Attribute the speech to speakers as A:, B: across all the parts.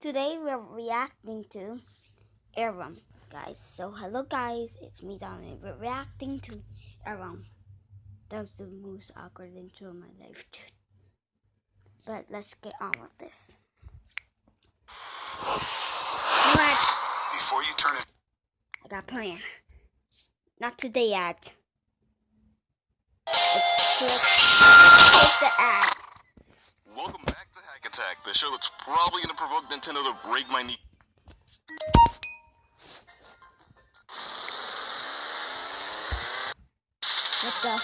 A: Today we're reacting to aruam, guys. So hello guys, it's me Dominic. We're reacting to aruam. That was the most awkward intro of my life, dude. But let's get on with this.
B: Before you turn it,
A: I got a plan. Not today, ad. Let's click the ad.
B: welcome back to Hack Attack, the show that's probably gonna provoke Nintendo to break my knee.
A: Let's go.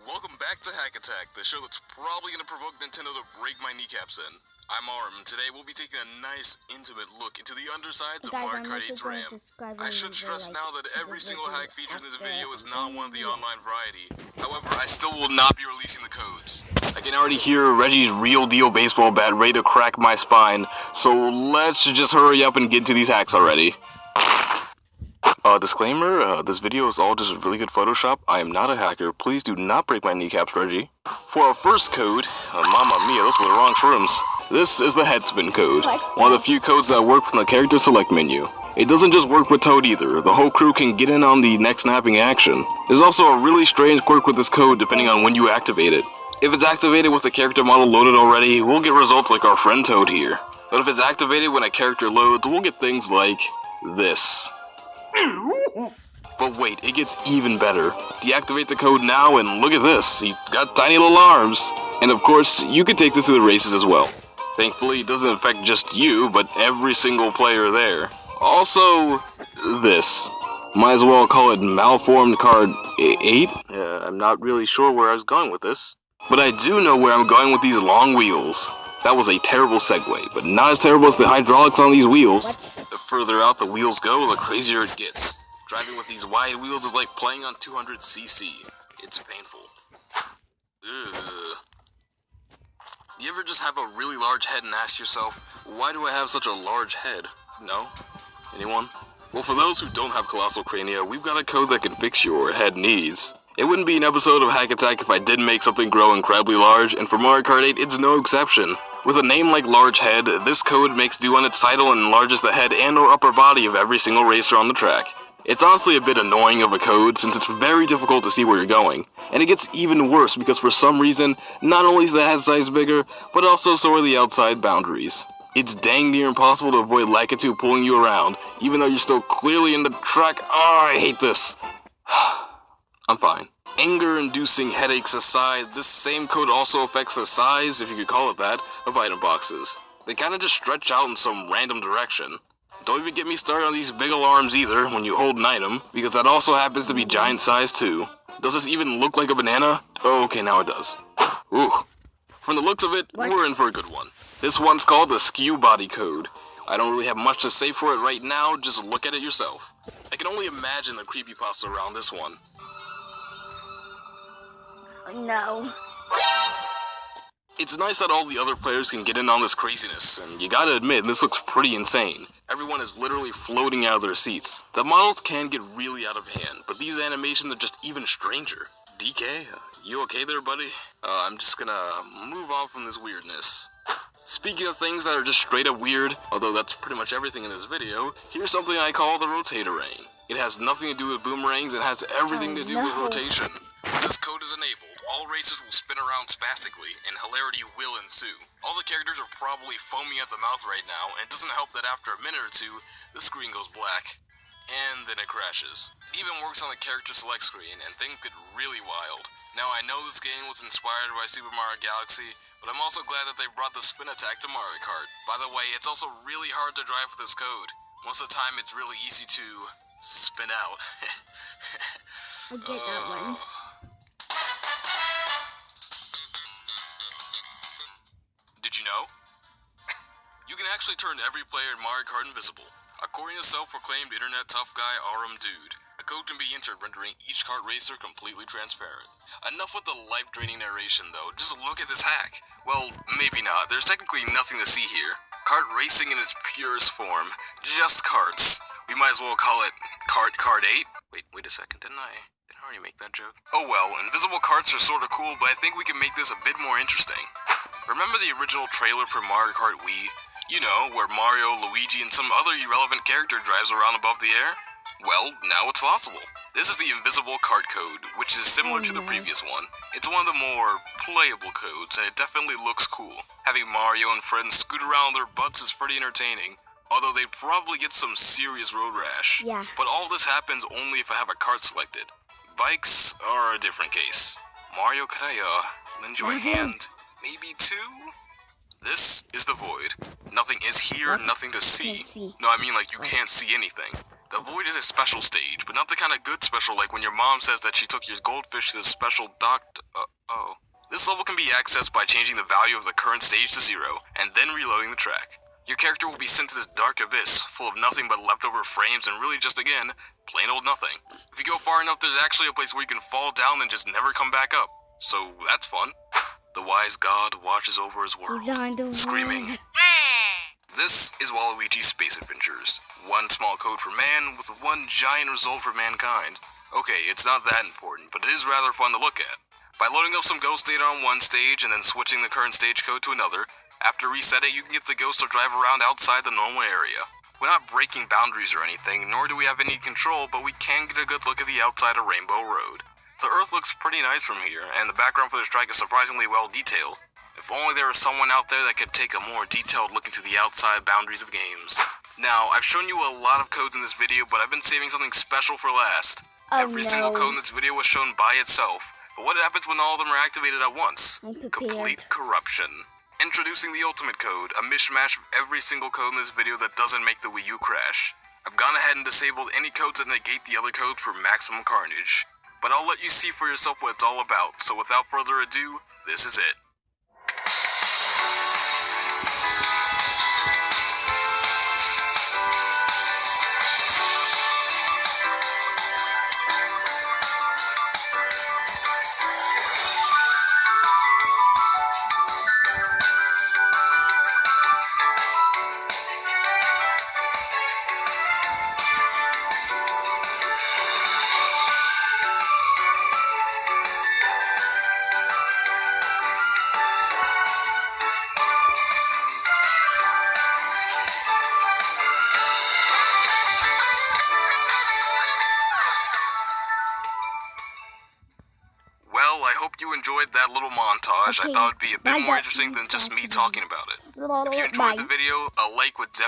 B: Welcome back to Hack Attack, the show that's probably gonna provoke Nintendo to break my kneecaps in. I'm Arum, and today we'll be taking a nice, intimate look into the undersides of Mario Kart 8's RAM. I should stress now that every single hack featured in this video is not one of the online variety. However, I still will not be releasing the codes. I can already hear Reggie's real deal baseball bat ready to crack my spine, so let's just hurry up and get into these hacks already. Disclaimer, this video is all just really good Photoshop. I am not a hacker. Please do not break my kneecaps, Reggie. For our first code, mamma mia, those were the wrong shrooms. This is the head spin code, one of the few codes that work from the character select menu. It doesn't just work with Toad either, the whole crew can get in on the next snapping action. There's also a really strange quirk with this code depending on when you activate it. If it's activated with the character model loaded already, we'll get results like our friend Toad here. But if it's activated when a character loads, we'll get things like this. But wait, it gets even better. Deactivate the code now and look at this, he's got tiny little arms. And of course, you can take this to the races as well. Thankfully, it doesn't affect just you, but every single player there. Also, this. Might as well call it Malformed Card 8? I'm not really sure where I was going with this. But I do know where I'm going with these long wheels. That was a terrible segue, but not as terrible as the hydraulics on these wheels. The further out the wheels go, the crazier it gets. Driving with these wide wheels is like playing on 200cc. It's painful. Ugh. Do you ever just have a really large head and ask yourself, why do I have such a large head? No? Anyone? Well, for those who don't have colossal crania, we've got a code that can fix your head needs. It wouldn't be an episode of Hack Attack if I didn't make something grow incredibly large, and for Mario Kart 8, it's no exception. With a name like Large Head, this code makes do on its title and enlarges the head and or upper body of every single racer on the track. It's honestly a bit annoying of a code since it's very difficult to see where you're going. And it gets even worse because for some reason, not only is the head size bigger, but also so are the outside boundaries. It's dang near impossible to avoid Lakitu pulling you around, even though you're still clearly in the track. Oh, I hate this. I'm fine. Anger-inducing headaches aside, this same code also affects the size, if you could call it that, of item boxes. They kinda just stretch out in some random direction. Don't even get me started on these big alarms either when you hold an item, because that also happens to be giant size too. Does this even look like a banana? Oh, okay, now it does. Ooh. From the looks of it, we're in for a good one. This one's called the Skew Body Code. I don't really have much to say for it right now, just look at it yourself. I can only imagine the creepypasta around this one.
A: No.
B: It's nice that all the other players can get in on this craziness, and you gotta admit, this looks pretty insane. Everyone is literally floating out of their seats. The models can get really out of hand, but these animations are just even stranger. DK, you okay there, buddy? I'm just gonna move on from this weirdness. Speaking of things that are just straight up weird, although that's pretty much everything in this video, here's something I call the Rotatorang. It has nothing to do with boomerangs and has everything to do with rotation. When this code is enabled, all racers will spin around spastically, and hilarity will ensue. All the characters are probably foaming at the mouth right now, and it doesn't help that after a minute or two, the screen goes black. And then it crashes. It even works on the character select screen, and things get really wild. Now I know this game was inspired by Super Mario Galaxy, but I'm also glad that they brought the spin attack to Mario Kart. By the way, it's also really hard to drive with this code. Most of the time it's really easy to spin out.
A: I get that one.
B: Did you know? You can actually turn every player in Mario Kart invisible. According to self-proclaimed internet tough guy Arum Dude, the code can be entered rendering each kart racer completely transparent. Enough with the life-draining narration though, just look at this hack. Well, maybe not, there's technically nothing to see here. Kart racing in its purest form, just karts. We might as well call it Kart 8? Wait a second, didn't I I already make that joke. Oh well, invisible carts are sorta cool, but I think we can make this a bit more interesting. Remember the original trailer for Mario Kart Wii? You know, where Mario, Luigi, and some other irrelevant character drives around above the air? Well, now it's possible. This is the invisible cart code, which is similar to the previous one. It's one of the more playable codes, and it definitely looks cool. Having Mario and friends scoot around their butts is pretty entertaining, although they'd probably get some serious road rash.
A: Yeah.
B: But all this happens only if I have a cart selected. Bikes are a different case. Mario, could I, lend you a hand? Maybe two? This is the void. Nothing is here, nothing to see. No, I mean like you can't see anything. The void is a special stage, but not the kind of good special like when your mom says that she took your goldfish to the special oh. This level can be accessed by changing the value of the current stage to 0, and then reloading the track. Your character will be sent to this dark abyss, full of nothing but leftover frames and really just, again, plain old nothing. If you go far enough, there's actually a place where you can fall down and just never come back up. So, that's fun. The wise god watches over his world, screaming, This is Waluigi's Space Adventures. One small code for man, with one giant result for mankind. Okay, it's not that important, but it is rather fun to look at. By loading up some ghost data on one stage and then switching the current stage code to another, after resetting, you can get the ghost to drive around outside the normal area. We're not breaking boundaries or anything, nor do we have any control, but we can get a good look at the outside of Rainbow Road. The Earth looks pretty nice from here, and the background for this track is surprisingly well detailed. If only there was someone out there that could take a more detailed look into the outside boundaries of games. Now, I've shown you a lot of codes in this video, but I've been saving something special for last. Every single code in this video was shown by itself, but what happens when all of them are activated at once? Complete corruption. Introducing the ultimate code, a mishmash of every single code in this video that doesn't make the Wii U crash. I've gone ahead and disabled any codes that negate the other codes for maximum carnage. But I'll let you see for yourself what it's all about, so without further ado, this is it. Well, I hope you enjoyed that little montage. I thought it would be a bit more interesting than just me talking about it. If you enjoyed the video, a like would definitely